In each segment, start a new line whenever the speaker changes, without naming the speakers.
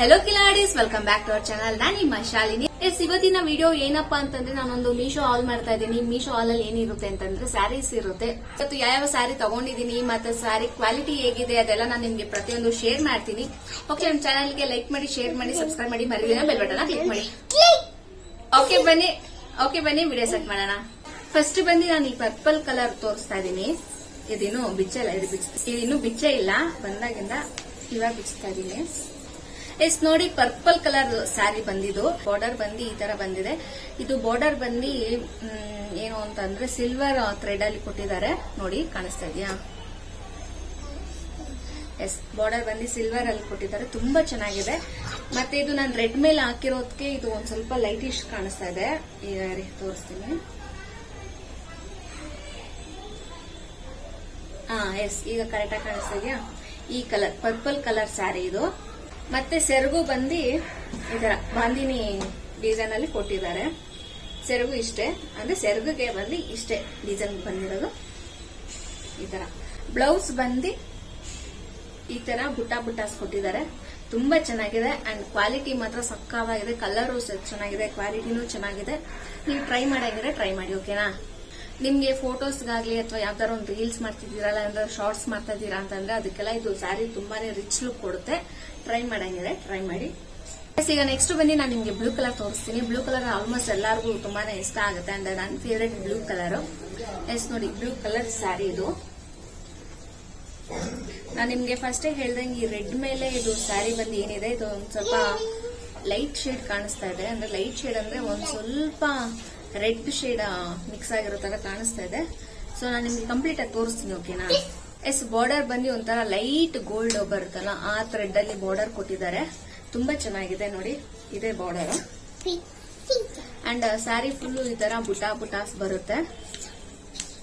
Hello ಕಿಲಾಡೀಸ್, welcome back to our channel. ನಾನು ನಿಮ್ಮ ಶಾಲಿನಿ. ಇವತ್ತಿನ ವಿಡಿಯೋ ಏನಪ್ಪಾ ಅಂತಂದ್ರೆ, ನಾನೊಂದು ಮೀಶೋ ಹಾಲ್ ಮಾಡ್ತಾ ಇದ್ದೀನಿ. ಮೀಶೋ ಹಾಲ್ ಅಲ್ಲಿ ಏನಿರುತ್ತೆ ಅಂತಂದ್ರೆ ಸ್ಯಾರೀಸ್ ಇರುತ್ತೆ. ಇವತ್ತು ಯಾವ ಸ್ಯಾರಿ ತಗೊಂಡಿದ್ದೀನಿ ಮತ್ತೆ ಸ್ಯಾರಿ ಕ್ವಾಲಿಟಿ ಹೇಗಿದೆ ಅದೆಲ್ಲ ನಾನು ನಿಮ್ಗೆ ಪ್ರತಿಯೊಂದು ಶೇರ್ ಮಾಡ್ತೀನಿ. ಓಕೆ, ನಮ್ಮ ಚಾನಲ್ಗೆ ಲೈಕ್ ಮಾಡಿ, ಶೇರ್ ಮಾಡಿ, ಸಬ್ಸ್ಕ್ರೈಬ್ ಮಾಡಿ, ಮರಿದಿನ ಬೆಲ್ ಬಟನ್ ಕ್ಲಿಕ್ ಮಾಡಿ. ಓಕೆ ಬನ್ನಿ ವಿಡಿಯೋ ಸೆಟ್ ಮಾಡೋಣ. ಫಸ್ಟ್ ಬಂದು ನಾನು ಈ ಪರ್ಪಲ್ ಕಲರ್ ತೋರಿಸ್ತಾ ಇದ್ದೀನಿ. ಇದಿನ್ನು ಬಿಚ್ಚೆ ಇಲ್ಲ, ಇದಿನ್ನು ಬಿಚ್ಚೆ ಇಲ್ಲ, ಬಂದಾಗಿಂದ ಇವಾಗ ಬಿಚ್ತಾ ಇದ್ದೀನಿ. ನೋಡಿ, ಪರ್ಪಲ್ ಕಲರ್ ಸ್ಯಾರಿ ಬಂದಿದ್ದು. ಬಾರ್ಡರ್ ಬಂದು ಈ ತರ ಬಂದಿದೆ. ಇದು ಬಾರ್ಡರ್ ಬಂದು ಏನು ಅಂತಂದ್ರೆ ಸಿಲ್ವರ್ ಥ್ರೆಡ್ ಅಲ್ಲಿ ಕೊಟ್ಟಿದ್ದಾರೆ. ನೋಡಿ, ಕಾಣಿಸ್ತಾ ಇದೆಯಾ? ಎಸ್, ಬಾರ್ಡರ್ ಬಂದು ಸಿಲ್ವರ್ ಅಲ್ಲಿ ಕೊಟ್ಟಿದ್ದಾರೆ. ತುಂಬಾ ಚೆನ್ನಾಗಿದೆ. ಮತ್ತೆ ಇದು ನಾನು ರೆಡ್ ಮೇಲೆ ಹಾಕಿರೋದಕ್ಕೆ ಇದು ಒಂದ್ ಸ್ವಲ್ಪ ಲೈಟಿಶ್ ಕಾಣಿಸ್ತಾ ಇದೆ. ತೋರಿಸ್ತೀನಿ. ಎಸ್, ಈಗ ಕರೆಕ್ಟ್ ಆಗಿ ಕಾಣಿಸ್ತಾ ಇದೆಯಾ? ಈ ಕಲರ್ ಪರ್ಪಲ್ ಕಲರ್ ಸ್ಯಾರಿ ಇದು. ಮತ್ತೆ ಸೆರಗು ಬಂದು ಇದರ ಬಾಂದಿನಿ ಡಿಸೈನ್ ಅಲ್ಲಿ ಕೊಟ್ಟಿದ್ದಾರೆ. ಸೆರಗು ಇಷ್ಟೇ, ಅಂದ್ರೆ ಸೆರಗುಗೆ ಬಂದು ಇಷ್ಟೇ ಡಿಸೈನ್ ಬಂದಿರೋದು. ಈ ತರ ಬ್ಲೌಸ್ ಬಂದು ಈ ತರ ಬುಟ್ಟಾಸ್ ಕೊಟ್ಟಿದ್ದಾರೆ. ತುಂಬಾ ಚೆನ್ನಾಗಿದೆ ಅಂಡ್ ಕ್ವಾಲಿಟಿ ಮಾತ್ರ ಸಕ್ಕತ್ತಾಗಿದೆ. ಕಲರು ಚೆನ್ನಾಗಿದೆ, ಕ್ವಾಲಿಟಿನೂ ಚೆನ್ನಾಗಿದೆ. ನೀವು ಟ್ರೈ ಮಾಡಂಗಿದ್ರೆ ಟ್ರೈ ಮಾಡಿ, ಓಕೆನಾ? ನಿಮ್ಗೆ ಫೋಟೋಸ್ಗಾಗ್ಲಿ ಅಥವಾ ಯಾವ್ದಾರ ಒಂದು ರೀಲ್ಸ್ ಮಾಡ್ತಿದ್ದೀರಲ್ಲ, ಅಂದ್ರೆ ಶಾರ್ಟ್ಸ್ ಮಾಡ್ತಾ ಇದ್ದೀರಾ ಅಂತಂದ್ರೆ ಅದಕ್ಕೆಲ್ಲ ಇದು ಸ್ಯಾರಿ ತುಂಬಾನೇ ರಿಚ್ ಲುಕ್ ಕೊಡುತ್ತೆ. ಟ್ರೈ ಮಾಡಂಗಿದ್ರೆ ಟ್ರೈ ಮಾಡಿ. ಈಗ ನೆಕ್ಸ್ಟ್ ಬಂದು ನಾನು ನಿಮ್ಗೆ ಬ್ಲೂ ಕಲರ್ ತೋರಿಸ್ತೀನಿ. ಬ್ಲೂ ಕಲರ್ ಆಲ್ಮೋಸ್ಟ್ ಎಲ್ಲರಿಗೂ ತುಂಬಾನೇ ಇಷ್ಟ ಆಗುತ್ತೆ ಅಂಡ್ ನನ್ನ ಫೇವರೇಟ್ ಬ್ಲೂ ಕಲರ್. ಎಸ್, ನೋಡಿ, ಬ್ಲೂ ಕಲರ್ ಸ್ಯಾರಿ ಇದು. ನಾನು ನಿಮ್ಗೆ ಫಸ್ಟ್ ಹೇಳ್ದಂಗೆ ಈ ರೆಡ್ ಮೇಲೆ ಇದು ಸ್ಯಾರಿ ಬಂದು ಏನಿದೆ, ಇದು ಒಂದ್ ಸ್ವಲ್ಪ ಲೈಟ್ ಶೇಡ್ ಕಾಣಿಸ್ತಾ ಇದೆ. ಅಂದ್ರೆ ಲೈಟ್ ಶೇಡ್ ಅಂದ್ರೆ ಒಂದ್ ಸ್ವಲ್ಪ ರೆಡ್ ಶೇಡ್ ಮಿಕ್ಸ್ ಆಗಿರೋ ತರ ಕಾಣಿಸ್ತಾ ಇದೆ. ಸೊ ನಾನು ನಿಮ್ಗೆ ಕಂಪ್ಲೀಟ್ ಆಗಿ ತೋರಿಸ್ತೀನಿ, ಓಕೆನಾ? ಎಸ್, ಬಾರ್ಡರ್ ಬಂದು ಒಂಥರ ಲೈಟ್ ಗೋಲ್ಡ್ ಬರುತ್ತಲ್ಲ, ಆ ಥ್ರೆಡ್ ಅಲ್ಲಿ ಬಾರ್ಡರ್ ಕೊಟ್ಟಿದ್ದಾರೆ. ತುಂಬಾ ಚೆನ್ನಾಗಿದೆ. ನೋಡಿ, ಇದೇ ಬಾರ್ಡರ್ ಅಂಡ್ ಸ್ಯಾರಿ ಫುಲ್ ಈ ತರ ಬುಟಾಸ್ ಬರುತ್ತೆ.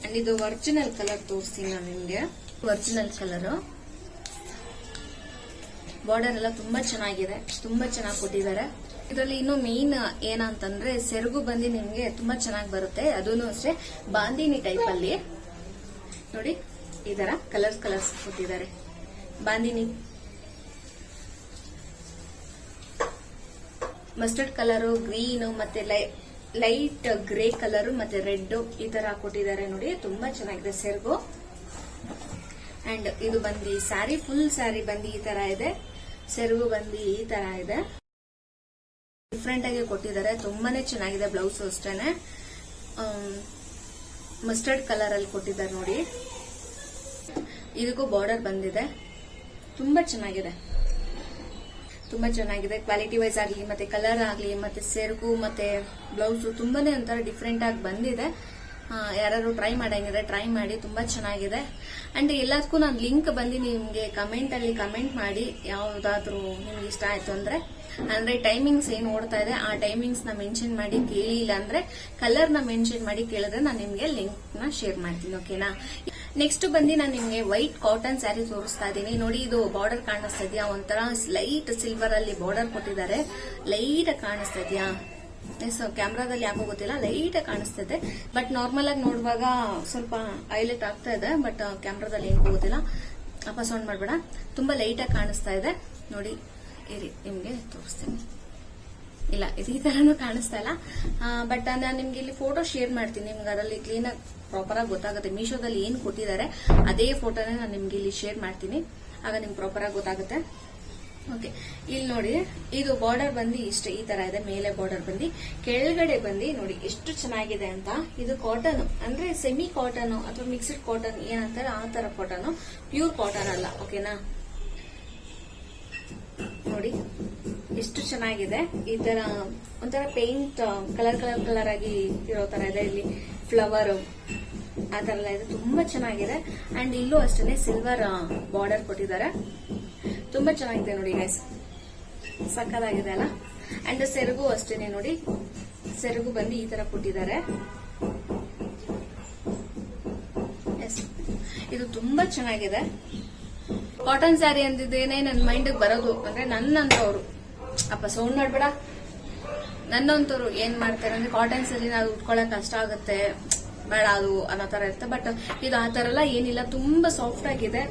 ಅಂಡ್ ಇದು ಒರಿಜಿನಲ್ ಕಲರ್ ತೋರಿಸ್ತೀನಿ ನಾನು ನಿಮ್ಗೆ. ಒರಿಜಿನಲ್ ಕಲರ್ ಬಾರ್ಡರ್ ಎಲ್ಲ ತುಂಬಾ ಚೆನ್ನಾಗಿದೆ, ತುಂಬಾ ಚೆನ್ನಾಗಿ ಕೊಟ್ಟಿದ್ದಾರೆ. ಇದರಲ್ಲಿ ಇನ್ನು ಮೇನ್ ಏನಂತಂದ್ರೆ ಸೆರಗು ಬಂದು ನಿಮ್ಗೆ ತುಂಬಾ ಚೆನ್ನಾಗಿ ಬರುತ್ತೆ. ಅದೂ ಅಷ್ಟೇ ಬಾಂದಿನಿ ಟೈಪ್ ಅಲ್ಲಿ. ನೋಡಿ, ಈ ತರ ಕಲರ್ಸ್ ಕೊಟ್ಟಿದ್ದಾರೆ. ಬಾಂದಿನಿ ಮಸ್ಟರ್ಡ್ ಕಲರು, ಗ್ರೀನ್ ಮತ್ತೆ ಲೈಟ್ ಗ್ರೇ ಕಲರ್ ಮತ್ತೆ ರೆಡ್ ಈ ತರ ಕೊಟ್ಟಿದ್ದಾರೆ. ನೋಡಿ, ತುಂಬಾ ಚೆನ್ನಾಗಿದೆ ಸೆರಗು. ಅಂಡ್ ಇದು ಬಂದು ಸ್ಯಾರಿ ಫುಲ್ ಸ್ಯಾರಿ ಬಂದು ಈ ತರ ಇದೆ. ಸೆರಗು ಬಂದು ಈ ತರ ಇದೆ. ಡಿಫ್ರೆಂಟ್ ಆಗಿ ಕೊಟ್ಟಿದ್ದಾರೆ. ತುಂಬಾನೇ ಚೆನ್ನಾಗಿದೆ. ಬ್ಲೌಸ್ ಅಷ್ಟೇನೆ ಮಸ್ಟರ್ಡ್ ಕಲರ್ ಅಲ್ಲಿ ಕೊಟ್ಟಿದ್ದಾರೆ. ನೋಡಿ, ಇದಕ್ಕೂ ಬಾರ್ಡರ್ ಬಂದಿದೆ. ತುಂಬಾ ಚೆನ್ನಾಗಿದೆ, ತುಂಬಾ ಚೆನ್ನಾಗಿದೆ. ಕ್ವಾಲಿಟಿ ವೈಸ್ ಆಗ್ಲಿ ಮತ್ತೆ ಕಲರ್ ಆಗ್ಲಿ ಮತ್ತೆ ಸೆರಗು ಮತ್ತೆ ಬ್ಲೌಸ್ ತುಂಬಾನೇ ಒಂಥರ ಡಿಫ್ರೆಂಟ್ ಆಗಿ ಬಂದಿದೆ. ಯಾರು ಟ್ರೈ ಮಾಡಂಗಿದ್ರೆ ಟ್ರೈ ಮಾಡಿ, ತುಂಬಾ ಚೆನ್ನಾಗಿದೆ. ಅಂಡ್ ಎಲ್ಲದಕ್ಕೂ ನಾನು ಲಿಂಕ್ ಬಂದು ನಿಮ್ಗೆ ಕಮೆಂಟ್ ಅಲ್ಲಿ ಕಮೆಂಟ್ ಮಾಡಿ, ಯಾವ್ದಾದ್ರು ನಿಮ್ಗೆ ಇಷ್ಟ ಆಯ್ತು ಅಂದ್ರೆ ಟೈಮಿಂಗ್ಸ್ ಏನ್ ಓಡ್ತಾ ಇದೆ ಆ ಟೈಮಿಂಗ್ಸ್ ನ ಮೆನ್ಷನ್ ಮಾಡಿ ಕೇಳಿ, ಇಲ್ಲ ಅಂದ್ರೆ ಕಲರ್ ನ ಮೆನ್ಷನ್ ಮಾಡಿ ಕೇಳಿದ್ರೆ ನಾನು ನಿಮ್ಗೆ ಲಿಂಕ್ ನ ಶೇರ್ ಮಾಡ್ತೀನಿ, ಓಕೆನಾ? ನೆಕ್ಸ್ಟ್ ಬಂದು ನಾನು ನಿಮ್ಗೆ ವೈಟ್ ಕಾಟನ್ ಸ್ಯಾರಿ ತೋರಿಸ್ತಾ ಇದ್ದೀನಿ. ನೋಡಿ, ಇದು ಬಾರ್ಡರ್ ಕಾಣಿಸ್ತಾ ಇದೆಯಾ? ಒಂಥರ ಲೈಟ್ ಸಿಲ್ವರ್ ಅಲ್ಲಿ ಬಾರ್ಡರ್ ಕೊಟ್ಟಿದ್ದಾರೆ. ಲೈಟ್ ಕಾಣಿಸ್ತಾ ಇದೆಯಾ? ಎಸ್, ಕ್ಯಾಮ್ರಾದಲ್ಲಿ ಯಾಕೋ ಗೊತ್ತಿಲ್ಲ, ಲೈಟ್ ಕಾಣಿಸ್ತಾ ಇದೆ. ಬಟ್ ನಾರ್ಮಲ್ ಆಗಿ ನೋಡುವಾಗ ಸ್ವಲ್ಪ ಹೈಲೈಟ್ ಆಗ್ತಾ ಇದೆ. ಬಟ್ ಕ್ಯಾಮ್ರಾದಲ್ಲಿ ಏನು ಗೊತ್ತಿಲ್ಲ. ಅಪ್ಪ ಸೌಂಡ್ ಮಾಡಬೇಡ. ತುಂಬಾ ಲೈಟ್ ಆಗಿ ಕಾಣಿಸ್ತಾ ಇದೆ. ನೋಡಿ, ಇರಿ ನಿಮ್ಗೆ ತೋರಿಸ್ತೀನಿ. ಇಲ್ಲ, ಇದು ಈ ತರನು ಕಾಣಿಸ್ತಾ ಇಲ್ಲ. ಬಟ್ ನಾನು ನಿಮ್ಗೆ ಇಲ್ಲಿ ಫೋಟೋ ಶೇರ್ ಮಾಡ್ತೀನಿ. ನಿಮ್ಗೆ ಅದರಲ್ಲಿ ಕ್ಲೀನ್ ಆಗಿ ಪ್ರಾಪರ್ ಆಗಿ ಗೊತ್ತಾಗುತ್ತೆ. ಮೀಶೋದಲ್ಲಿ ಏನ್ ಕೊಟ್ಟಿದ್ದಾರೆ ಅದೇ ಫೋಟೋನೇ ನಾನು ನಿಮ್ಗೆ ಇಲ್ಲಿ ಶೇರ್ ಮಾಡ್ತೀನಿ. ಆಗ ನಿಮ್ಗೆ ಪ್ರಾಪರ್ ಆಗಿ ಗೊತ್ತಾಗುತ್ತೆ. ಓಕೆ, ಇಲ್ಲಿ ನೋಡಿ, ಇದು ಬಾರ್ಡರ್ ಬಂದು ಇಷ್ಟೇ ಈ ತರ ಇದೆ. ಮೇಲೆ ಬಾರ್ಡರ್ ಬಂದು ಕೆಳಗಡೆ ಬಂದು ನೋಡಿ ಎಷ್ಟು ಚೆನ್ನಾಗಿದೆ ಅಂತ. ಇದು ಕಾಟನ್ ಅಂದ್ರೆ ಸೆಮಿ ಕಾಟನ್ ಅಥವಾ ಮಿಕ್ಸ್ಡ್ ಕಾಟನ್ ಏನಂತಾರೆ ಆ ತರ ಕಾಟನ್, ಪ್ಯೂರ್ ಕಾಟನ್ ಅಲ್ಲ, ಓಕೆನಾ? ನೋಡಿ ಎಷ್ಟು ಚೆನ್ನಾಗಿದೆ. ಈ ತರ ಒಂಥರ ಪೇಂಟ್ ಕಲರ್ ಆಗಿ ಇರೋ ತರ ಇದೆ. ಇಲ್ಲಿ ಫ್ಲವರ್ ಆ ತರ ಎಲ್ಲ ಇದೆ. ತುಂಬಾ ಚೆನ್ನಾಗಿದೆ. ಅಂಡ್ ಇಲ್ಲೂ ಅಷ್ಟೇ ಸಿಲ್ವರ್ ಬಾರ್ಡರ್ ಕೊಟ್ಟಿದ್ದಾರೆ. ತುಂಬಾ ಚೆನ್ನಾಗಿದೆ. ನೋಡಿ ಗೈಸ್, ಸಕ್ಕತ್ತಾಗಿದೆ ಅಲ್ಲ? ಅಂಡ್ ಸೆರಗು ಅಷ್ಟೇನೆ. ನೋಡಿ, ಸೆರಗು ಬಂದು ಈ ತರ ಕೊಟ್ಟಿದ್ದಾರೆ. ಎಸ್, ಇದು ತುಂಬಾ ಚೆನ್ನಾಗಿದೆ. ಕಾಟನ್ ಸ್ಯಾರಿ ಅಂದಿದ್ದೇನೆ ನನ್ನ ಮೈಂಡ್ ಬರೋದು ಅಂದ್ರೆ ನನ್ನಂತವ್ರು, ಅಪ್ಪ ಸೌಂಡ್ ಮಾಡ್ಬೇಡ, ನನ್ನಂತವ್ರು ಏನ್ ಮಾಡ್ತಾರೆ ಅಂದ್ರೆ ಕಾಟನ್ ಸ್ಯಾರಿ ನಾವು ಉಟ್ಕೊಳಕ್ ಕಷ್ಟ ಆಗುತ್ತೆ, ಬೇಡ ಅದು ಅನ್ನೋ ತರ ಇರುತ್ತೆ. ಬಟ್ ಇದು ಆ ತರ ಎಲ್ಲ ಏನಿಲ್ಲ, ತುಂಬಾ ಸಾಫ್ಟ್ ಆಗಿದೆ.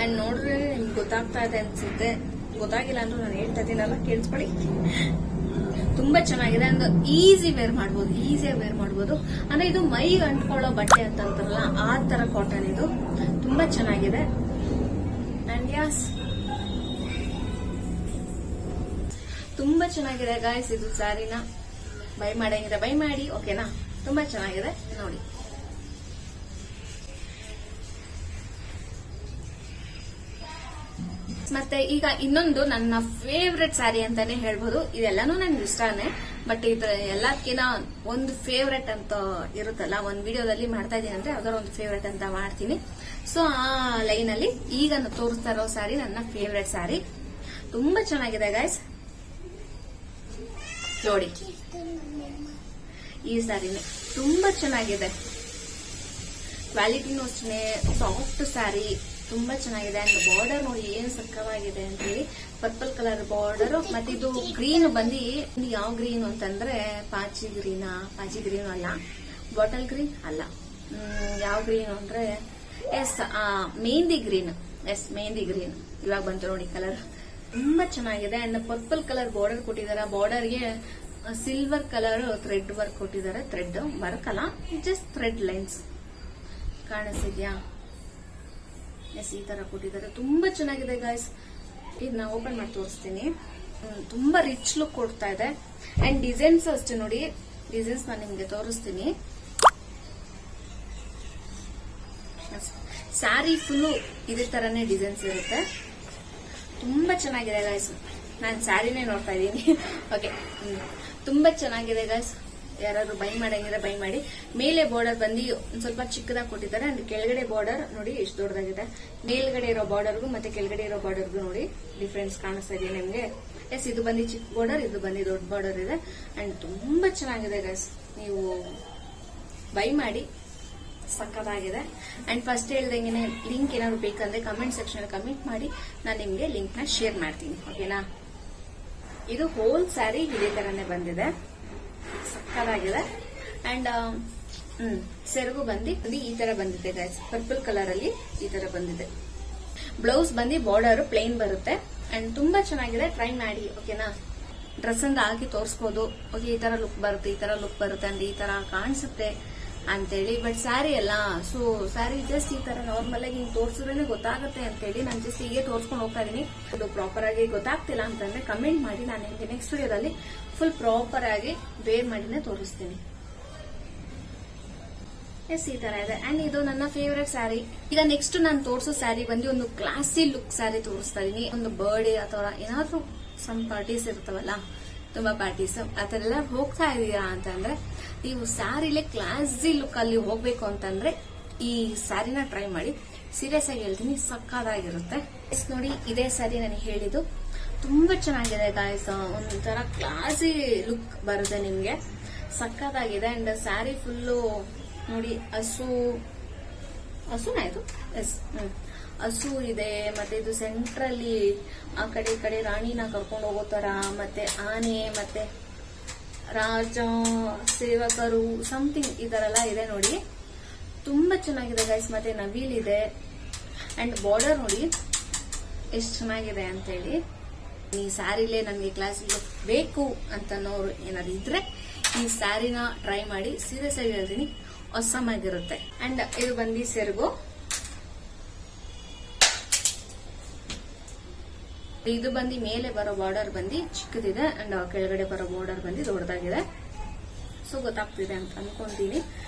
ಅಂಡ್ ನೋಡ್ರೆ ನಿಮ್ಗೆ ಗೊತ್ತಾಗ್ತಾ ಇದೆ ಅನ್ಸುತ್ತೆ. ಗೊತ್ತಾಗಿಲ್ಲ ಅಂದ್ರೆ ನಾನು ಹೇಳ್ತಾ ಇದ್ದೀನಲ್ಲ, ಕೇಳಿಸ್ಕೊಳ್ಳಿ. ತುಂಬಾ ಚೆನ್ನಾಗಿದೆ. ಅಂದ್ರೆ ಈಸಿಯಾಗಿ ವೇರ್ ಮಾಡ್ಬೋದು. ಅಂದ್ರೆ ಇದು ಮೈಗೆ ಅಂಟ್ಕೊಳ್ಳೋ ಬಟ್ಟೆ ಅಂತ ಅಂತಾರಲ್ಲ, ಆ ತರ ಕಾಟನ್ ಇದು. ತುಂಬಾ ಚೆನ್ನಾಗಿದೆ. ಅಂಡ್ ಯಾಸ್, ತುಂಬಾ ಚೆನ್ನಾಗಿದೆ ಗಾಯ್ಸ್. ಇದು ಸ್ಯಾರಿನ ಬೈ ಮಾಡಂಗಿದ್ರೆ ಬೈ ಮಾಡಿ, ಓಕೆನಾ? ತುಂಬಾ ಚೆನ್ನಾಗಿದೆ ನೋಡಿ. ಮತ್ತೆ ಈಗ ಇನ್ನೊಂದು ನನ್ನ ಫೇವ್ರೆಟ್ ಸ್ಯಾರಿ ಅಂತಾನೆ ಹೇಳ್ಬೋದು. ಇದೆಲ್ಲಾನು ನನ್ಗೆ ಇಷ್ಟನೇ, ಬಟ್ ಇದು ಎಲ್ಲದಕ್ಕಿಂತ ಒಂದು ಫೇವ್ರೆಟ್ ಅಂತ ಇರುತ್ತಲ್ಲ, ಒಂದ್ ವಿಡಿಯೋದಲ್ಲಿ ಮಾಡ್ತಾ ಇದೀನಿ ಅಂದ್ರೆ ಅದರ ಒಂದು ಫೇವ್ರೆಟ್ ಅಂತ ಮಾಡ್ತೀನಿ. ಸೊ ಆ ಲೈನ್ ಅಲ್ಲಿ ಈಗ ತೋರಿಸ್ತಾ ಇರೋ ಸ್ಯಾರಿ ನನ್ನ ಫೇವ್ರೆಟ್ ಸ್ಯಾರಿ. ತುಂಬಾ ಚೆನ್ನಾಗಿದೆ ಗೈಸ್ ನೋಡಿ. ಈ ಸ್ಯಾರಿನೇ ತುಂಬಾ ಚೆನ್ನಾಗಿದೆ. ಕ್ವಾಲಿಟಿನೂ ಅಷ್ಟೇ, ಸಾಫ್ಟ್ ಸ್ಯಾರಿ, ತುಂಬಾ ಚೆನ್ನಾಗಿದೆ. ಅಂಡ್ ಬಾರ್ಡರ್ ನೋಡಿ ಏನ್ ಸಕ್ಕವಾಗಿದೆ ಅಂತ ಹೇಳಿ. ಪರ್ಪಲ್ ಕಲರ್ ಬಾರ್ಡರ್, ಮತ್ತೆ ಇದು ಗ್ರೀನ್ ಬಂದು ಯಾವ ಗ್ರೀನ್ ಅಂತಂದ್ರೆ ಪಾಚಿ ಗ್ರೀನ್ ಅಲ್ಲ, ಬಾಟಲ್ ಗ್ರೀನ್ ಅಲ್ಲ, ಯಾವ ಗ್ರೀನ್ ಅಂದ್ರೆ ಮೆಹಂದಿ ಗ್ರೀನ್. ಮೆಹಂದಿ ಗ್ರೀನ್ ಇವಾಗ ಬಂತು ನೋಡಿ ಕಲರ್. ತುಂಬಾ ಚೆನ್ನಾಗಿದೆ. ಅಂಡ್ ಪರ್ಪಲ್ ಕಲರ್ ಬಾರ್ಡರ್ ಕೊಟ್ಟಿದ್ದಾರೆ. ಬಾರ್ಡರ್ಗೆ ಸಿಲ್ವರ್ ಕಲರ್ ಥ್ರೆಡ್ ವರ್ಕ್ ಕೊಟ್ಟಿದ್ದಾರೆ. ಥ್ರೆಡ್ ವರ್ಕ್ ಅಲ್ಲ, ಜಸ್ಟ್ ಥ್ರೆಡ್ ಲೈನ್ಸ್ ಕಾಣಿಸ್ತಿದ್ಯಾ? ಎಸ್, ಈ ತರ ಕೊಟ್ಟಿದ್ದಾರೆ. ತುಂಬಾ ಚೆನ್ನಾಗಿದೆ ಗಾಯ್ಸ್. ಇದನ್ನ ಓಪನ್ ಮಾಡಿ ತೋರಿಸ್ತೀನಿ. ತುಂಬಾ ರಿಚ್ ಲುಕ್ ಕೊಡ್ತಾ ಇದೆ. ಅಂಡ್ ಡಿಸೈನ್ಸ್ ಅಷ್ಟೇ ನೋಡಿ. ಡಿಸೈನ್ಸ್ ನಾನು ನಿಮ್ಗೆ ತೋರಿಸ್ತೀನಿ. ಸ್ಯಾರಿ ಫುಲ್ಲು ಇದೇ ತರನೇ ಡಿಸೈನ್ಸ್ ಇರುತ್ತೆ. ತುಂಬಾ ಚೆನ್ನಾಗಿದೆ ಗಾಯ್ಸ್. ನಾನು ಸ್ಯಾರಿನೇ ನೋಡ್ತಾ ಇದ್ದೀನಿ. ಓಕೆ, ತುಂಬಾ ಚೆನ್ನಾಗಿದೆ ಗಾಯ್ಸ್. ಯಾರಾದ್ರೂ ಬೈ ಮಾಡಂಗಿದ್ರೆ ಬೈ ಮಾಡಿ. ಮೇಲೆ ಬಾರ್ಡರ್ ಬಂದು ಒಂದ್ ಸ್ವಲ್ಪ ಚಿಕ್ಕದಾಗಿ ಕೊಟ್ಟಿದ್ದಾರೆ. ಅಂಡ್ ಕೆಳಗಡೆ ಬಾರ್ಡರ್ ನೋಡಿ ಎಷ್ಟು ದೊಡ್ಡದಾಗಿದೆ. ಮೇಲ್ಗಡೆ ಇರೋ ಬಾರ್ಡರ್ಗೂ ಮತ್ತೆ ಕೆಳಗಡೆ ಇರೋ ಬಾರ್ಡರ್ಗೂ ನೋಡಿ ಡಿಫ್ರೆನ್ಸ್ ಕಾಣಿಸ್ತಾ ಇದೆ ನಿಮ್ಗೆ. ಎಸ್, ಇದು ಬಂದು ಚಿಕ್ಕ ಬಾರ್ಡರ್, ಇದು ಬಂದು ದೊಡ್ಡ ಬಾರ್ಡರ್ ಇದೆ. ಅಂಡ್ ತುಂಬಾ ಚೆನ್ನಾಗಿದೆ ಗೈಸ್. ನೀವು ಬೈ ಮಾಡಿ, ಸಕ್ಕತ್ತಾಗಿದೆ. ಅಂಡ್ ಫಸ್ಟ್ ಹೇಳ್ದಂಗೆ ಲಿಂಕ್ ಏನಾದ್ರು ಬೇಕಂದ್ರೆ ಕಮೆಂಟ್ ಸೆಕ್ಷನ್ ಕಮೆಂಟ್ ಮಾಡಿ, ನಾನು ನಿಮ್ಗೆ ಲಿಂಕ್ ನ ಶೇರ್ ಮಾಡ್ತೀನಿ. ಓಕೆನಾ? ಇದು ಹೋಲ್ ಸ್ಯಾರಿ ಇದೇ ತರನೇ ಬಂದಿದೆ, ಸಕ್ಕತ್ತಾಗಿದೆ. ಅಂಡ್ ಸೆರಗು ಬಂದು ಈ ತರ ಬಂದಿದೆ ಗೈಸ್. ಪರ್ಪಲ್ ಕಲರ್ ಅಲ್ಲಿ ಈ ತರ ಬಂದಿದೆ. ಬ್ಲೌಸ್ ಬಂದು ಬಾರ್ಡರ್ ಪ್ಲೇನ್ ಬರುತ್ತೆ. ಅಂಡ್ ತುಂಬಾ ಚೆನ್ನಾಗಿದೆ. ಟ್ರೈ ಮಾಡಿ, ಓಕೆನಾ? ಡ್ರೆಸ್ ಅಂದ ಹಾಕಿ ತೋರಿಸಬಹುದು. ಓಕೆ, ಈ ತರ ಲುಕ್ ಬರುತ್ತೆ, ಈ ತರ ಲುಕ್ ಬರುತ್ತೆ, ಅಂದ್ರೆ ಈ ತರ ಕಾಣಿಸುತ್ತೆ ಅಂತೇಳಿ. ಬಟ್ ಸ್ಯಾರಿ ಅಲ್ಲ, ಸೊ ಸ್ಯಾರಿ ಜಸ್ಟ್ ಈ ತರ ನಾರ್ಮಲ್ ಆಗಿ ತೋರಿಸಿದ್ರೆ ಗೊತ್ತಾಗುತ್ತೆ ಅಂತೇಳಿ ನಾನು ಜಸ್ಟ್ ಹೀಗೆ ತೋರಿಸ್ಕೊಂಡು ಹೋಗ್ತಾ ಇದೀನಿ. ಅದು ಪ್ರಾಪರ್ ಆಗಿ ಗೊತ್ತಾಗ್ತಿಲ್ಲ ಅಂತಂದ್ರೆ ಕಮೆಂಟ್ ಮಾಡಿ, ನಾನು ನಿಮಗೆ ನೆಕ್ಸ್ಟ್ ವಿಡಿಯೋದಲ್ಲಿ ಫುಲ್ ಪ್ರಾಪರ್ ಆಗಿ ವೇರ್ ಮಾಡಿನೇ ತೋರಿಸ್ತೀನಿ. ಎಸ್, ಈ ತರ ಇದೆ. ಅಂಡ್ ಇದು ನನ್ನ ಫೇವರೇಟ್ ಸ್ಯಾರಿ. ಈಗ ನೆಕ್ಸ್ಟ್ ನಾನು ತೋರಿಸೋ ಸ್ಯಾರಿ ಬಂದು ಒಂದು ಕ್ಲಾಸಿ ಲುಕ್ ಸ್ಯಾರಿ ತೋರಿಸ್ತಾ ಇದೀನಿ. ಒಂದು ಬರ್ಡೇ ಅಥವಾ ಏನಾದ್ರೂ ಸಮ್ ಪಾರ್ಟೀಸ್ ಇರ್ತಾವಲ್ಲ, ತುಂಬಾ ಪಾರ್ಟೀಸ್ ಆತರ ಎಲ್ಲ ಹೋಗ್ತಾ ಇದೀರಾ ಅಂತಂದ್ರೆ ನೀವು ಸ್ಯಾರಿಲೆ ಕ್ಲಾಸಿ ಲುಕ್ ಅಲ್ಲಿ ಹೋಗ್ಬೇಕು ಅಂತಂದ್ರೆ ಈ ಸ್ಯಾರಿನ ಟ್ರೈ ಮಾಡಿ. ಸೀರಿಯಸ್ ಆಗಿ ಹೇಳ್ತೀನಿ, ಸಕ್ಕತ್ತಾಗಿರುತ್ತೆ. ನೋಡಿ, ಇದೇ ಸ್ಯಾರಿ ನನಗೆ ಹೇಳಿದ್ದು. ತುಂಬಾ ಚೆನ್ನಾಗಿದೆ ಗಾಯ್ಸ್. ಒಂಥರ ಕ್ಲಾಸಿ ಲುಕ್ ಬರುತ್ತೆ ನಿಮ್ಗೆ, ಸಕ್ಕತ್ತಾಗಿದೆ. ಅಂಡ್ ಸ್ಯಾರಿ ಫುಲ್ಲು ನೋಡಿ ಹಸುನಾ ಇದು? ಎಸ್, ಹಸು ಇದೆ. ಮತ್ತೆ ಇದು ಸೆಂಟ್ರಲ್ಲಿ ಆ ಕಡೆ ಈ ಕಡೆ ರಾಣಿನ ಕರ್ಕೊಂಡು ಹೋಗೋ ತರ, ಮತ್ತೆ ಆನೆ, ಮತ್ತೆ ರಾಜ, ಸೇವಕರು, ಸಮಥಿಂಗ್ ಈ ತರ ಎಲ್ಲ ಇದೆ ನೋಡಿ. ತುಂಬಾ ಚೆನ್ನಾಗಿದೆ ಗೈಸ್. ಮತ್ತೆ ನವಿಲ್ ಇದೆ. ಅಂಡ್ ಬಾರ್ಡರ್ ನೋಡಿ ಎಷ್ಟು ಚೆನ್ನಾಗಿದೆ ಅಂತ ಹೇಳಿ. ಈ ಸ್ಯಾರಿಲೇ ನನಗೆ ಕ್ಲಾಸ್ ಲುಕ್ ಬೇಕು ಅಂತನೋರು ಏನಾದ್ರು ಇದ್ರೆ ಈ ಸ್ಯಾರಿನ ಟ್ರೈ ಮಾಡಿ. ಸೀರಿಯಸ್ ಆಗಿ ಹೇಳ್ತೀನಿ, ಆಸಮ್ ಆಗಿರುತ್ತೆ. ಅಂಡ್ ಇದು ಬಂದು ಸೆರಗು. ಇದು ಬಂದು ಮೇಲೆ ಬರೋ ಬಾರ್ಡರ್ ಬಂದು ಚಿಕ್ಕದಿದೆ. ಅಂಡ್ ಕೆಳಗಡೆ ಬರೋ ಬಾರ್ಡರ್ ಬಂದು ದೊಡ್ಡದಾಗಿದೆ. ಸೊ ಗೊತ್ತಾಗ್ತಿದೆ ಅಂತ ಅನ್ಕೊಂತೀನಿ.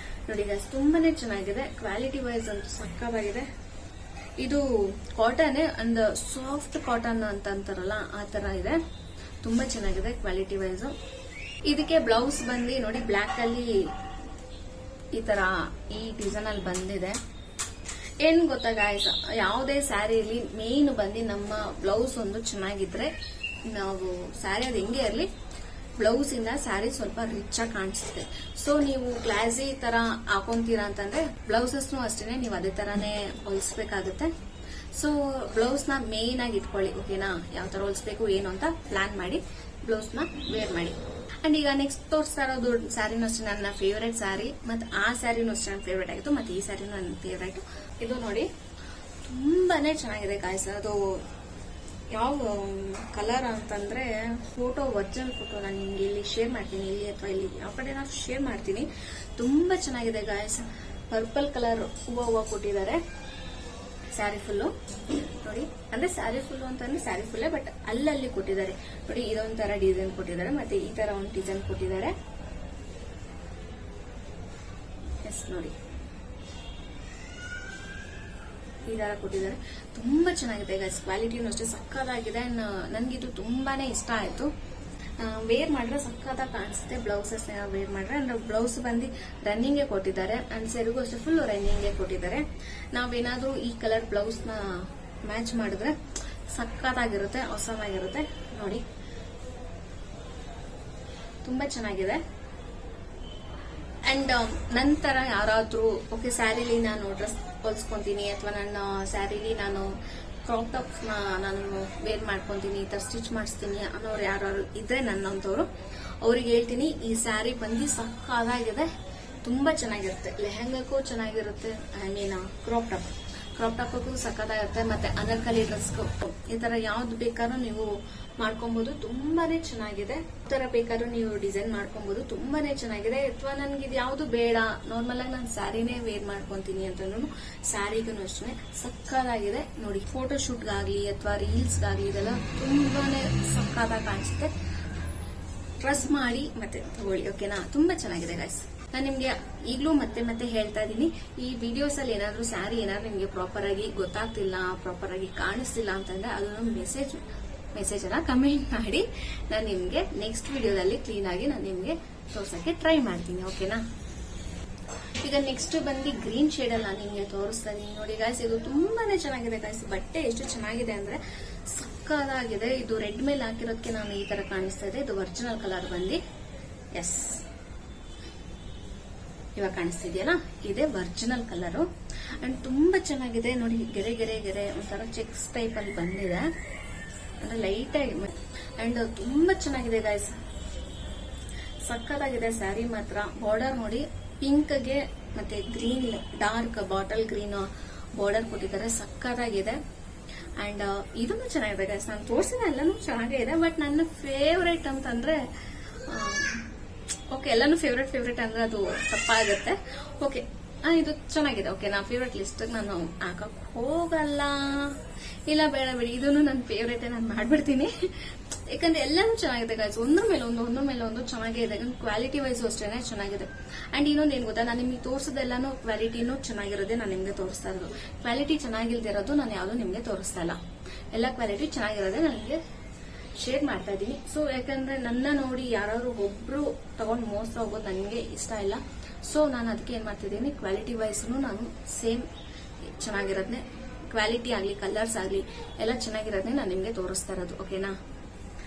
ನೋಡಿ ಗೈಸ್, ತುಂಬಾನೇ ಚೆನ್ನಾಗಿದೆ. ಕ್ವಾಲಿಟಿ ವೈಸ್ ಅಂತೂ ಸಕ್ಕತ್ತಾಗಿದೆ. ಇದು ಕಾಟನ್ ಅಂಡ್ ಸಾಫ್ಟ್ ಕಾಟನ್ ಅಂತ ಅಂತಾರಲ್ಲ, ಆ ತರ ಇದೆ. ತುಂಬಾ ಚೆನ್ನಾಗಿದೆ ಕ್ವಾಲಿಟಿ ವೈಸ್. ಇದಕ್ಕೆ ಬ್ಲೌಸ್ ಬಂದು ನೋಡಿ ಬ್ಲಾಕ್ ಅಲ್ಲಿ ಈ ತರ ಈ ಡಿಸೈನ್ ಅಲ್ಲಿ ಬಂದಿದೆ. ಏನ್ ಗೊತ್ತಾ ಗಾಯ್ಸ್, ಯಾವುದೇ ಸ್ಯಾರಿಲಿ ಮೇನ್ ಬಂದು ನಮ್ಮ ಬ್ಲೌಸ್ ಒಂದು ಚೆನ್ನಾಗಿದ್ರೆ ನಾವು ಸ್ಯಾರಿ ಅದು ಹೆಂಗೆ ಇರಲಿ, ಬ್ಲೌಸ್ ಇಂದ ಸ್ಯಾರಿ ಸ್ವಲ್ಪ ರಿಚ್ ಆಗಿ ಕಾಣಿಸುತ್ತೆ. ಸೊ ನೀವು ಕ್ಲಾಸಿ ತರ ಹಾಕೊಂತೀರಾ ಅಂತಂದ್ರೆ ಬ್ಲೌಸಸ್ ಅಷ್ಟೇನೆ ನೀವು ಅದೇ ತರಾನೇ ಹೊಲಿಸಬೇಕಾಗುತ್ತೆ. ಸೊ ಬ್ಲೌಸ್ ನ ಮೇನ್ ಆಗಿ ಇಟ್ಕೊಳ್ಳಿ, ಓಕೆನಾ? ಯಾವ ತರ ಹೊಲಿಸಬೇಕು ಏನು ಅಂತ ಪ್ಲಾನ್ ಮಾಡಿ ಬ್ಲೌಸ್ ನ ವೇರ್ ಮಾಡಿ. ಅಂಡ್ ಈಗ ನೆಕ್ಸ್ಟ್ ತೋರಿಸ್ತಾ ಇರೋದು ಸ್ಯಾರಿನೂ ಅಷ್ಟೇ ನನ್ನ ಫೇವರೇಟ್ ಸ್ಯಾರಿ. ಮತ್ತೆ ಆ ಸ್ಯಾರಿನೂ ಅಷ್ಟೇ ನನ್ನ ಫೇವರೇಟ್ ಆಗಿತ್ತು. ಮತ್ತೆ ಈ ಸ್ಯಾರಿನೂ ನನ್ನ ಫೇವರೇಟ್. ಇದು ನೋಡಿ ತುಂಬಾನೇ ಚೆನ್ನಾಗಿದೆ ಗಾಯ್ಸ್. ಅದು ಯಾವ ಕಲರ್ ಅಂತಂದ್ರೆ ಫೋಟೋ, ಒರಿಜಿನಲ್ ಫೋಟೋ ನಾನು ನಿಮ್ಗೆ ಇಲ್ಲಿ ಶೇರ್ ಮಾಡ್ತೀನಿ, ಇಲ್ಲಿ ಅಥವಾ ಇಲ್ಲಿ ಯಾವ ಕಡೆ ನಾನು ಶೇರ್ ಮಾಡ್ತೀನಿ. ತುಂಬಾ ಚೆನ್ನಾಗಿದೆ ಗಾಯ್ಸ್. ಪರ್ಪಲ್ ಕಲರ್ ಹೂವು ಕೊಟ್ಟಿದ್ದಾರೆ ಸ್ಯಾರಿ ಫುಲ್ಲು ನೋಡಿ. ಅಂದ್ರೆ ಸ್ಯಾರಿ ಫುಲ್ಲು ಅಂತಂದ್ರೆ ಸ್ಯಾರಿ ಫುಲ್ಲೇ, ಬಟ್ ಅಲ್ಲಲ್ಲಿ ಕೊಟ್ಟಿದ್ದಾರೆ ನೋಡಿ. ಇದೊಂಥರ ಡಿಸೈನ್ ಕೊಟ್ಟಿದ್ದಾರೆ, ಮತ್ತೆ ಈ ತರ ಒಂದು ಡಿಸೈನ್ ಕೊಟ್ಟಿದ್ದಾರೆ. ಎಸ್ ನೋಡಿ, ಈ ತರ ಕೊಟ್ಟಿದ್ದಾರೆ. ತುಂಬಾ ಚೆನ್ನಾಗಿದೆ ಗೈಸ್. ಕ್ವಾಲಿಟಿನೂ ಅಷ್ಟೇ ಸಕ್ಕತ್ತಾಗಿದೆ. ನನ್ಗಿದು ತುಂಬಾನೇ ಇಷ್ಟ ಆಯ್ತು. ವೇರ್ ಮಾಡಿದ್ರೆ ಸಕ್ಕತ್ತಾಗಿ ಕಾಣಿಸುತ್ತೆ. ಬ್ಲೌಸಸ್ ವೇರ್ ಮಾಡಿದ್ರೆ ಅಂದ್ರೆ ಬ್ಲೌಸ್ ಬಂದು ರನ್ನಿಂಗ್ ಕೊಟ್ಟಿದ್ದಾರೆ, ಅಂಡ್ ಸೆರಗು ಅಷ್ಟೇ ಫುಲ್ ರನ್ನಿಂಗ್ ಕೊಟ್ಟಿದ್ದಾರೆ. ನಾವೇನಾದ್ರೂ ಈ ಕಲರ್ ಬ್ಲೌಸ್ ನ ಮ್ಯಾಚ್ ಮಾಡಿದ್ರೆ ಸಕ್ಕತ್ತಾಗಿರುತ್ತೆ, ಹೊಸದಾಗಿರುತ್ತೆ ನೋಡಿ. ತುಂಬಾ ಚೆನ್ನಾಗಿದೆ. ಅಂಡ್ ನಂತರ ಯಾರಾದ್ರೂ ಓಕೆ ಸ್ಯಾರಿಲಿ ನಾನು ಡ್ರೆಸ್ ಹೊಲ್ಸ್ಕೊಂತೀನಿ ಅಥವಾ ನನ್ನ ಸ್ಯಾರಿಲಿ ನಾನು ಕ್ರಾಪ್ ಟಾಪ್ಸ್ ನಾನು ವೇರ್ ಮಾಡ್ಕೊಂತೀನಿ, ಈ ತರ ಸ್ಟಿಚ್ ಮಾಡಿಸ್ತೀನಿ ಅನ್ನೋರು ಯಾರು ಇದ್ರೆ ನನ್ನಂತವ್ರು, ಅವ್ರಿಗೆ ಹೇಳ್ತೀನಿ ಈ ಸ್ಯಾರಿ ಬಂದು ಸಕ್ಕತ್ತಾಗಿದೆ, ತುಂಬಾ ಚೆನ್ನಾಗಿರುತ್ತೆ. ಲೆಹಂಗಕ್ಕೂ ಚೆನ್ನಾಗಿರುತ್ತೆ, ಐ ಮೀನ್ ಕ್ರಾಪ್ ಟಾಪ್ಗೂ ಸಕ್ಕತ್ತಾಗಿರುತ್ತೆ. ಮತ್ತೆ ಅನರ್ಕಲಿ ಡ್ರೆಸ್ಗೂ ಈ ತರ ಯಾವ್ದು ಬೇಕಾದ್ರೂ ನೀವು ಮಾಡ್ಕೊಬಹುದು, ತುಂಬಾನೇ ಚೆನ್ನಾಗಿದೆ. ಈ ತರ ಬೇಕಾದ್ರೂ ನೀವು ಡಿಸೈನ್ ಮಾಡ್ಕೊಬಹುದು, ತುಂಬಾನೇ ಚೆನ್ನಾಗಿದೆ. ಅಥವಾ ನನ್ಗೆ ಇದು ಯಾವ್ದು ಬೇಡ, ನಾರ್ಮಲ್ ಆಗಿ ನಾನು ಸ್ಯಾರಿನೇ ವೇರ್ ಮಾಡ್ಕೊಂತೀನಿ ಅಂತಂದ್ರೂ ಸ್ಯಾರಿಗೂ ಅಷ್ಟೇ ಸಕ್ಕತ್ತಾಗಿದೆ ನೋಡಿ. ಫೋಟೋ ಶೂಟ್ಗಾಗ್ಲಿ ಅಥವಾ ರೀಲ್ಸ್ಗಾಗ್ಲಿ ಇದೆಲ್ಲ ತುಂಬಾನೇ ಸಕ್ಕತ್ತಾಗಿ ಕಾಣಿಸುತ್ತೆ. ಟ್ರಸ್ಟ್ ಮಾಡಿ ಮತ್ತೆ ತಗೊಳ್ಳಿ, ಓಕೆನಾ. ತುಂಬಾ ಚೆನ್ನಾಗಿದೆ ಗೈಸ್. ನಾನು ನಿಮ್ಗೆ ಈಗಲೂ ಮತ್ತೆ ಮತ್ತೆ ಹೇಳ್ತಾ ಇದ್ದೀನಿ, ಈ ವಿಡಿಯೋಸ್ ಅಲ್ಲಿ ಏನಾದ್ರೂ ಸ್ಯಾರಿ ಏನಾದ್ರು ನಿಮ್ಗೆ ಪ್ರಾಪರ್ ಆಗಿ ಗೊತ್ತಾಗ್ತಿಲ್ಲ, ಪ್ರಾಪರ್ ಆಗಿ ಕಾಣಿಸ್ತಿಲ್ಲ ಅಂತಂದ್ರೆ ಅದನ್ನು ಮೆಸೇಜ್ ಅನ್ನ ಕಮೆಂಟ್ ಮಾಡಿ, ನಾನು ನಿಮ್ಗೆ ನೆಕ್ಸ್ಟ್ ವಿಡಿಯೋದಲ್ಲಿ ಕ್ಲೀನ್ ಆಗಿ ನಾನು ನಿಮ್ಗೆ ತೋರ್ಸಕ್ಕೆ ಟ್ರೈ ಮಾಡ್ತೀನಿ, ಓಕೆನಾ. ಈಗ ನೆಕ್ಸ್ಟ್ ಬಂದು ಗ್ರೀನ್ ಶೇಡ್ ಅಲ್ಲಿ ನಾನು ನಿಮ್ಗೆ ತೋರಿಸ್ತಾ ಇದೀನಿ ನೋಡಿ ಗಾಯ್ಸ್. ಇದು ತುಂಬಾನೇ ಚೆನ್ನಾಗಿದೆ ಗಾಯ್ಸ್. ಬಟ್ಟೆ ಎಷ್ಟು ಚೆನ್ನಾಗಿದೆ ಅಂದ್ರೆ ಸಕ್ಕತ್ತಾಗಿದೆ. ಇದು ರೆಡ್ ಮೇಲೆ ಹಾಕಿರೋದಕ್ಕೆ ನಾನು ಈ ತರ ಕಾಣಿಸ್ತಾ ಇದೆ. ಇದು ಒರಿಜಿನಲ್ ಕಲರ್ ಬಂದು ಎಸ್ ಇವಾಗ ಕಾಣಿಸ್ತಿದೆಯಲ್ಲ, ಇದೇ ಒರಿಜಿನಲ್ ಕಲರು. ಅಂಡ್ ತುಂಬಾ ಚೆನ್ನಾಗಿದೆ ನೋಡಿ. ಗೆರೆ ಗೆರೆ ಗೆರೆ ಒಂಥರ ಚೆಕ್ಸ್ ಟೈಪ್ ಅಲ್ಲಿ ಬಂದಿದೆ, ಅಂದ್ರೆ ಲೈಟ್ ಆಗಿ. ಅಂಡ್ ತುಂಬಾ ಚೆನ್ನಾಗಿದೆ ಗಾಯ್ಸ್, ಸಕ್ಕತ್ತಾಗಿದೆ ಸ್ಯಾರಿ ಮಾತ್ರ. ಬಾರ್ಡರ್ ನೋಡಿ, ಪಿಂಕ್ಗೆ ಮತ್ತೆ green, dark bottle green border ಕೊಟ್ಟಿದ್ದಾರೆ, ಸಕ್ಕತ್ತಾಗಿದೆ. ಅಂಡ್ ಇದನ್ನು ಚೆನ್ನಾಗಿದೆ ಗೈಸ್. ನಾನು ತೋರಿಸಿದ ಎಲ್ಲಾನು ಚೆನ್ನಾಗೇ ಇದೆ, ಬಟ್ ನನ್ನ ಫೇವ್ರೇಟ್ ಅಂತಂದ್ರೆ ಓಕೆ ಎಲ್ಲಾನು ಫೇವ್ರೇಟ್ ಅಂದ್ರೆ ಅದು ತಪ್ಪಾಗುತ್ತೆ. ಓಕೆ ಇದು ಚೆನ್ನಾಗಿದೆ, ಓಕೆ ನಾ ಫೇವ್ರೇಟ್ ಲಿಸ್ಟ್ ನಾನು ಹಾಕಕ್ ಹೋಗಲ್ಲ, ಇಲ್ಲ ಬೇಡ ಬಿಡಿ, ಇದನ್ನು ನನ್ನ ಫೇವ್ರೇಟ್ ನಾನು ಮಾಡ್ಬಿಡ್ತೀನಿ. ಯಾಕಂದ್ರೆ ಎಲ್ಲಾನು ಚೆನ್ನಾಗಿದೆ ಗೈಸ್, ಒಂದ್ರ ಮೇಲೆ ಒಂದು ಚೆನ್ನಾಗೇ ಇದೆ. ಕ್ವಾಲಿಟಿ ವೈಸ್ ಅಷ್ಟೇನೆ ಚೆನ್ನಾಗಿದೆ. ಅಂಡ್ ಇನ್ನೊಂದು ಏನ್ ಗೊತ್ತಾ, ನಾನು ನಿಮ್ಗೆ ತೋರಿಸೋದೆಲ್ಲಾನು ಕ್ವಾಲಿಟಿನೂ ಚೆನ್ನಾಗಿರೋದೇ ನಾನು ನಿಮ್ಗೆ ತೋರಿಸ್ತಾ ಇರೋದು. ಕ್ವಾಲಿಟಿ ಚೆನ್ನಾಗಿಲ್ದಿರೋದು ನಾನು ಯಾವ್ದು ನಿಮ್ಗೆ ತೋರಿಸ್ತಾ ಇಲ್ಲ. ಎಲ್ಲ ಕ್ವಾಲಿಟಿ ಚೆನ್ನಾಗಿರೋದೇ ನನಗೆ ಶೇರ್ ಮಾಡ್ತಾ ಇದ್ದೀನಿ. ಸೊ ಯಾಕಂದ್ರೆ ನನ್ನ ನೋಡಿ ಯಾರಾದ್ರೂ ಒಬ್ರು ತಗೊಂಡ್ ಮೋಸ ಹೋಗೋದು ನನಗೆ ಇಷ್ಟ ಇಲ್ಲ. ಸೊ ನಾನು ಅದಕ್ಕೆ ಏನ್ ಮಾಡ್ತಿದ್ದೀನಿ, ಕ್ವಾಲಿಟಿ ವೈಸ್ ನಾನು ಸೇಮ್ ಚೆನ್ನಾಗಿರೋದನ್ನೇ, ಕ್ವಾಲಿಟಿ ಆಗ್ಲಿ ಕಲರ್ಸ್ ಆಗ್ಲಿ ಎಲ್ಲ ಚೆನ್ನಾಗಿರೋದನ್ನೇ ನಾನು ನಿಮ್ಗೆ ತೋರಿಸ್ತಾ ಇರೋದು, ಓಕೆನಾ.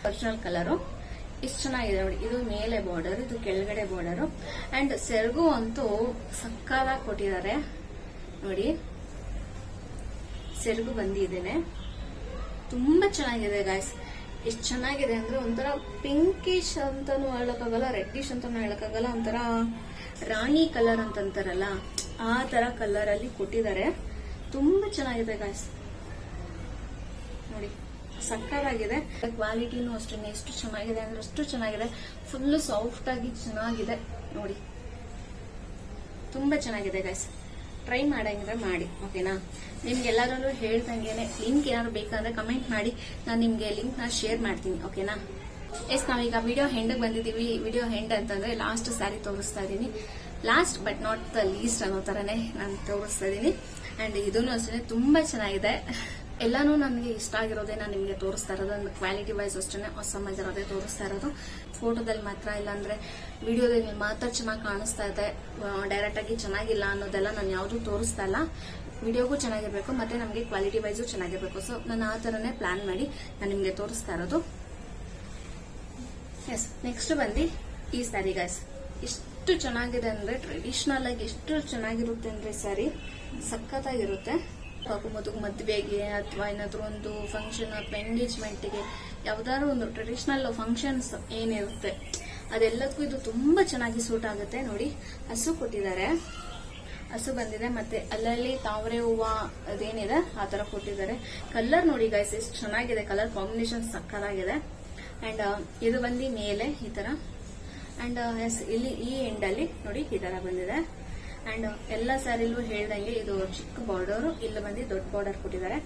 ಒರಿಜಿನಲ್ ಕಲರು ಇಷ್ಟು ಚೆನ್ನಾಗಿದೆ ನೋಡಿ. ಇದು ಮೇಲೆ ಬಾರ್ಡರ್, ಇದು ಕೆಳಗಡೆ ಬಾರ್ಡರ್. ಅಂಡ್ ಸೆರಗು ಅಂತೂ ಸಕ್ಕತ್ತಾಗಿ ಕೊಟ್ಟಿದ್ದಾರೆ ನೋಡಿ. ಸೆರಗು ಬಂದಿದ್ದೇನೆ, ತುಂಬಾ ಚೆನ್ನಾಗಿದೆ ಗಾಯ್ಸ್. ಎಷ್ಟು ಚೆನ್ನಾಗಿದೆ ಅಂದ್ರೆ ಒಂಥರ ಪಿಂಕಿಶ್ ಅಂತಾನು ಹೇಳಕ್ಕಾಗಲ್ಲ, ರೆಡ್ಡಿಶ್ ಅಂತಾನು ಹೇಳಕ್ಕಾಗಲ್ಲ, ಒಂಥರ ರಾಣಿ ಕಲರ್ ಅಂತಂತಾರಲ್ಲ ಆ ತರ ಕಲರ್ ಅಲ್ಲಿ ಕೊಟ್ಟಿದ್ದಾರೆ. ತುಂಬಾ ಚೆನ್ನಾಗಿದೆ ಗಾಯ್ಸ್ ನೋಡಿ, ಸಕ್ಕತ್ತಾಗಿದೆ. ಕ್ವಾಲಿಟಿನೂ ಅಷ್ಟೇ ಎಷ್ಟು ಚೆನ್ನಾಗಿದೆ ಅಂದ್ರೆ ಅಷ್ಟು ಚೆನ್ನಾಗಿದೆ. ಫುಲ್ ಸಾಫ್ಟ್ ಆಗಿ ಚೆನ್ನಾಗಿದೆ ನೋಡಿ, ತುಂಬಾ ಚೆನ್ನಾಗಿದೆ ಗಾಯ್ಸ್. ಟ್ರೈ ಮಾಡಂಗಿದ್ರೆ ಮಾಡಿ, ಓಕೆನಾ. ನಿಮ್ಗೆ ಎಲ್ಲಾದ್ರೂ ಹೇಳ್ದಂಗೆನೆ ಲಿಂಕ್ ಏನಾದ್ರು ಬೇಕಂದ್ರೆ ಕಮೆಂಟ್ ಮಾಡಿ, ನಾನು ನಿಮ್ಗೆ ಲಿಂಕ್ ನ ಶೇರ್ ಮಾಡ್ತೀನಿ, ಓಕೆನಾ. ಎಸ್ ನಾವೀಗ ವಿಡಿಯೋ ಹೆಂಡ್ ಬಂದಿದೀವಿ. ವಿಡಿಯೋ ಹೆಂಡ್ ಅಂತಂದ್ರೆ ಲಾಸ್ಟ್ ಸ್ಯಾರಿ ತೋರಿಸ್ತಾ ಇದೀನಿ, last but not the least ಅನ್ನೋ ತರನೇ ನಾನು ತೋರಿಸ್ತಾ ಇದೀನಿ. ಅಂಡ್ ಇದನ್ನು ಅಷ್ಟೇ ತುಂಬಾ ಚೆನ್ನಾಗಿದೆ. ಎಲ್ಲಾನು ನನಗೆ ಇಷ್ಟ ಆಗಿರೋದೇ ನಾನು ನಿಮ್ಗೆ ತೋರಿಸ್ತಾ ಇರೋದು. ಕ್ವಾಲಿಟಿ ವೈಸ್ ಅಷ್ಟೇ ಹೊಸಮಾಗಿರೋದೇ ತೋರಿಸ್ತಾ ಇರೋದು. ಫೋಟೋದಲ್ಲಿ ಮಾತ್ರ, ಇಲ್ಲಾಂದ್ರೆ ವಿಡಿಯೋದಲ್ಲಿ ಮಾತ್ರ ಚೆನ್ನಾಗಿ ಕಾಣಿಸ್ತಾ ಇದೆ, ಡೈರೆಕ್ಟ್ ಆಗಿ ಚೆನ್ನಾಗಿಲ್ಲ ಅನ್ನೋದೆಲ್ಲ ನಾನು ಯಾವ್ದು ತೋರಿಸ್ತಾ ಇಲ್ಲ. ವಿಡಿಯೋಗೂ ಚೆನ್ನಾಗಿರ್ಬೇಕು ಮತ್ತೆ ನಮಗೆ ಕ್ವಾಲಿಟಿ ವೈಸು ಚೆನ್ನಾಗಿರ್ಬೇಕು. ಸೊ ನಾನು ಆ ತರನೇ ಪ್ಲಾನ್ ಮಾಡಿ ನಾನು ನಿಮ್ಗೆ ತೋರಿಸ್ತಾ ಇರೋದು. ಎಸ್ ನೆಕ್ಸ್ಟ್ ಬಂದು ಈ ಸ್ಯಾರಿ ಗಾಯ್ಸ್. ಎಷ್ಟು ಚೆನ್ನಾಗಿದೆ ಅಂದ್ರೆ ಟ್ರೆಡಿಷನಲ್ ಆಗಿ ಎಷ್ಟು ಚೆನ್ನಾಗಿರುತ್ತೆ ಅಂದ್ರೆ ಸ್ಯಾರಿ ಸಖತ್ತಾಗಿರುತ್ತೆ. ಮದುವೆಗೆ ಅಥವಾ ಏನಾದ್ರೂ ಒಂದು ಫಂಕ್ಷನ್ ಅಥವಾ ಎಂಗೇಜ್ಮೆಂಟ್ಗೆ ಯಾವ್ದಾದ್ರು ಒಂದು ಟ್ರೆಡಿಷನಲ್ ಫಂಕ್ಷನ್ಸ್ ಏನಿರುತ್ತೆ ಅದೆಲ್ಲದಕ್ಕೂ ಇದು ತುಂಬಾ ಚೆನ್ನಾಗಿ ಸೂಟ್ ಆಗುತ್ತೆ ನೋಡಿ. ಹಸು ಕೊಟ್ಟಿದ್ದಾರೆ ಹಸು ಬಂದಿದೆ, ಮತ್ತೆ ಅಲ್ಲಲ್ಲಿ ತಾವರೆ ಹೂವ ಅದೇನಿದೆ ಆ ತರ ಕೊಟ್ಟಿದ್ದಾರೆ. ಕಲರ್ ನೋಡಿ ಗೈಸ್ ಎಷ್ಟು ಚೆನ್ನಾಗಿದೆ, ಕಲರ್ ಕಾಂಬಿನೇಷನ್ ಸಕ್ಕತ್ತಾಗಿದೆ. ಅಂಡ್ ಇದು ಬಂದು ಮೇಲೆ ಈ ತರ, ಅಂಡ್ ಇಲ್ಲಿ ಈ ಎಂಡ್ ಅಲ್ಲಿ ನೋಡಿ ಈ ತರ ಬಂದಿದೆ. ಅಂಡ್ ಎಲ್ಲ ಸ್ಯಾರಿಲೂ ಹೇಳ್ದಂಗೆ ಇದು ಚಿಕ್ಕ ಬಾರ್ಡರ್, ಇಲ್ಲಿ ಬಂದು ದೊಡ್ಡ ಬಾರ್ಡರ್ ಕೊಟ್ಟಿದ್ದಾರೆ.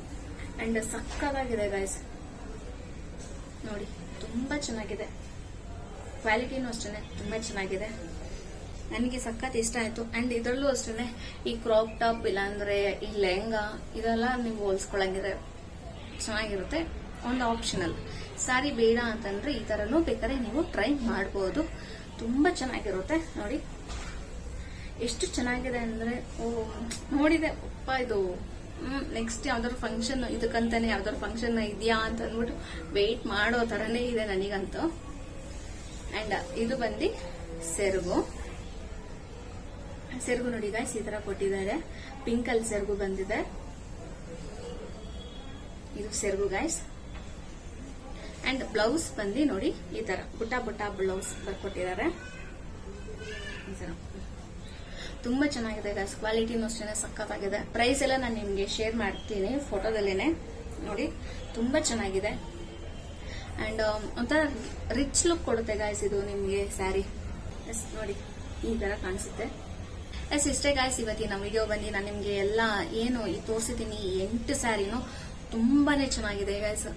ಅಂಡ್ ಸಕ್ಕತ್ತಾಗಿದೆ ಗೈಸ್ ನೋಡಿ, ತುಂಬಾ ಚೆನ್ನಾಗಿದೆ. ಕ್ವಾಲಿಟಿನೂ ಅಷ್ಟೇ ತುಂಬಾ ಚೆನ್ನಾಗಿದೆ, ನನಗೆ ಸಖತ್ ಇಷ್ಟ ಆಯ್ತು. ಅಂಡ್ ಇದರಲ್ಲೂ ಅಷ್ಟೇ ಈ ಕ್ರಾಪ್ ಟಾಪ್ ಇಲ್ಲಾಂದ್ರೆ ಈ ಲೆಹಂಗಾ ಇದೆಲ್ಲ ನೀವು ಹೋಲ್ಸ್ಕೊಳಂಗಿದ್ರೆ ಚೆನ್ನಾಗಿರುತ್ತೆ. ಒಂದು ಆಪ್ಷನಲ್ ಸಾರಿ ಬೇಡ ಅಂತಂದ್ರೆ ಈ ತರನೂ ಬೇಕಾದ್ರೆ ನೀವು ಟ್ರೈ ಮಾಡಬಹುದು, ತುಂಬಾ ಚೆನ್ನಾಗಿರುತ್ತೆ. ನೋಡಿ ಎಷ್ಟು ಚೆನ್ನಾಗಿದೆ ಅಂದ್ರೆ, ನೋಡಿದೆ ಅಪ್ಪ ಇದು ನೆಕ್ಸ್ಟ್ ಯಾವ್ದಾದ್ರು ಫಂಕ್ಷನ್, ಇದಕ್ಕಂತಾನೆ ಯಾವ್ದಾದ್ರು ಫಂಕ್ಷನ್ ಇದೆಯಾ ಅಂತ ಅಂದ್ಬಿಟ್ಟು ವೇಟ್ ಮಾಡೋ ತರನೇ ಇದೆ ನನಗಂತೂ. ಅಂಡ್ ಇದು ಬಂದು ಸೆರಗು ನೋಡಿ ಗೈಸ್ ಈ ತರ ಕೊಟ್ಟಿದ್ದಾರೆ. ಪಿಂಕ್ ಅಲ್ಲಿ ಸೆರಗು ಬಂದಿದೆ, ಇದು ಸೆರಗು ಗೈಸ್. ಅಂಡ್ ಬ್ಲೌಸ್ ಬಂದು ನೋಡಿ ಈ ತರ ಪುಟ್ಟ ಪುಟ್ಟ ಬ್ಲೌಸ್ ಬರ್ಕೊಟ್ಟಿದ್ದಾರೆ. ತುಂಬಾ ಚೆನ್ನಾಗಿದೆ ಗೈಸ್, ಕ್ವಾಲಿಟಿನೂ ಅಷ್ಟೇ ಸಖತ್ತಾಗಿದೆ. ಪ್ರೈಸ್ ಎಲ್ಲ ನಾನು ನಿಮ್ಗೆ ಶೇರ್ ಮಾಡ್ತೀನಿ ಫೋಟೋದಲ್ಲೇನೆ. ನೋಡಿ ತುಂಬಾ ಚೆನ್ನಾಗಿದೆ. ಅಂಡ್ ಒಂಥರ ರಿಚ್ ಲುಕ್ ಕೊಡುತ್ತೆ ಗಾಯ್ಸ್ ಇದು ನಿಮ್ಗೆ ಸ್ಯಾರಿ. ನೋಡಿ ಈ ತರ ಕಾಣಿಸುತ್ತೆ. ಇಷ್ಟೇ ಗಾಯ್ಸ್ ಇವತ್ತಿನ ವಿಡಿಯೋ ಬಂದು ನಾನು ನಿಮ್ಗೆ ಎಲ್ಲ ಏನು ತೋರಿಸಿದ್ದೀನಿ 8 ಸ್ಯಾರಿನೂ ತುಂಬಾನೇ ಚೆನ್ನಾಗಿದೆ ಗಾಯ್ಸ್.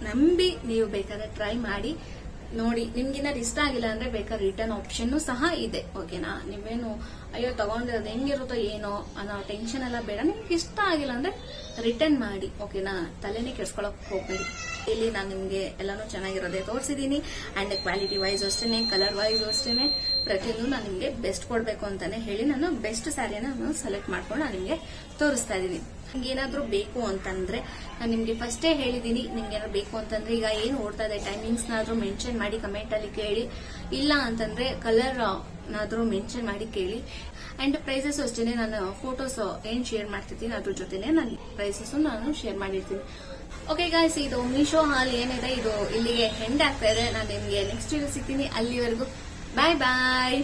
ನಂಬಿ ನೀವು ಬೇಕಾದ್ರೆ ಟ್ರೈ ಮಾಡಿ ನೋಡಿ. ನಿಮ್ಗೇನಾದ್ರು ಇಷ್ಟ ಆಗಿಲ್ಲ ಅಂದ್ರೆ ಬೇಕಾದ್ರೆ ರಿಟರ್ನ್ ಆಪ್ಷನ್ ಸಹ ಇದೆ, ಓಕೆನಾ? ನೀವೇನು ಅಯ್ಯೋ ತಗೊಂಡಿರೋದು ಹೆಂಗಿರುತ್ತೋ ಏನೋ ಅನ್ನೋ ಟೆನ್ಷನ್ ಎಲ್ಲ ಬೇಡ. ನಿಮ್ಗೆ ಇಷ್ಟ ಆಗಿಲ್ಲ ಅಂದ್ರೆ ರಿಟರ್ನ್ ಮಾಡಿ, ಓಕೆನಾ? ತಲೆನೇ ಕೆಡ್ಸ್ಕೊಳಕ್ ಹೋಗ್ಬೇಡಿ. ಇಲ್ಲಿ ನಾನು ನಿಮ್ಗೆ ಎಲ್ಲಾನು ಚೆನ್ನಾಗಿರೋದೇ ತೋರಿಸಿದೀನಿ. ಅಂಡ್ ಕ್ವಾಲಿಟಿ ವೈಸ್ ಅಷ್ಟೇನೆ, ಕಲರ್ ವೈಸ್ ಅಷ್ಟೇನೆ, ಪ್ರತಿಯೊಂದು ನಾನು ನಿಮ್ಗೆ ಬೆಸ್ಟ್ ಕೊಡ್ಬೇಕು ಅಂತಾನೆ ಹೇಳಿ ನಾನು ಬೆಸ್ಟ್ ಸ್ಯಾರಿನ ನಾನು ಸೆಲೆಕ್ಟ್ ಮಾಡ್ಕೊಂಡು ನಾನು ನಿಮ್ಗೆ ತೋರಿಸ್ತಾ ಇದೀನಿ. ನಿಮ್ಗೆ ಏನಾದ್ರೂ ಬೇಕು ಅಂತಂದ್ರೆ ನಾನು ನಿಮ್ಗೆ ಫಸ್ಟೇ ಹೇಳಿದೀನಿ, ನಿಮ್ಗೆ ಏನಾದ್ರು ಬೇಕು ಅಂತಂದ್ರೆ ಈಗ ಏನು ಓಡ್ತಾ ಇದೆ ಟೈಮಿಂಗ್ಸ್ ನಾದ್ರೂ ಮೆನ್ಷನ್ ಮಾಡಿ ಕಮೆಂಟ್ ಅಲ್ಲಿ ಕೇಳಿ, ಇಲ್ಲ ಅಂತಂದ್ರೆ ಕಲರ್ ನಾದ್ರೂ ಮೆನ್ಷನ್ ಮಾಡಿ ಕೇಳಿ. ಅಂಡ್ ಪ್ರೈಸಸ್ ಅಷ್ಟೇನೆ, ನಾನು ಫೋಟೋಸ್ ಏನ್ ಶೇರ್ ಮಾಡ್ತಿದ್ದೀನಿ ಅದ್ರ ಜೊತೆನೆ ನಾನು ಪ್ರೈಸಸ್ ನಾನು ಶೇರ್ ಮಾಡಿರ್ತೀನಿ. ಓಕೆ ಗಾಯ್ಸ್, ಇದು ಮೀಶೋ ಹಾಲ್ ಏನಿದೆ ಇದು ಇಲ್ಲಿಗೆ ಎಂಡ್ ಆಗ್ತಾ ಇದೆ. ನಾನು ನಿಮ್ಗೆ ನೆಕ್ಸ್ಟ್ ವಿಡಿಯೋ ಸಿಗ್ತೀನಿ. ಅಲ್ಲಿವರೆಗೂ ಬಾಯ್ ಬಾಯ್.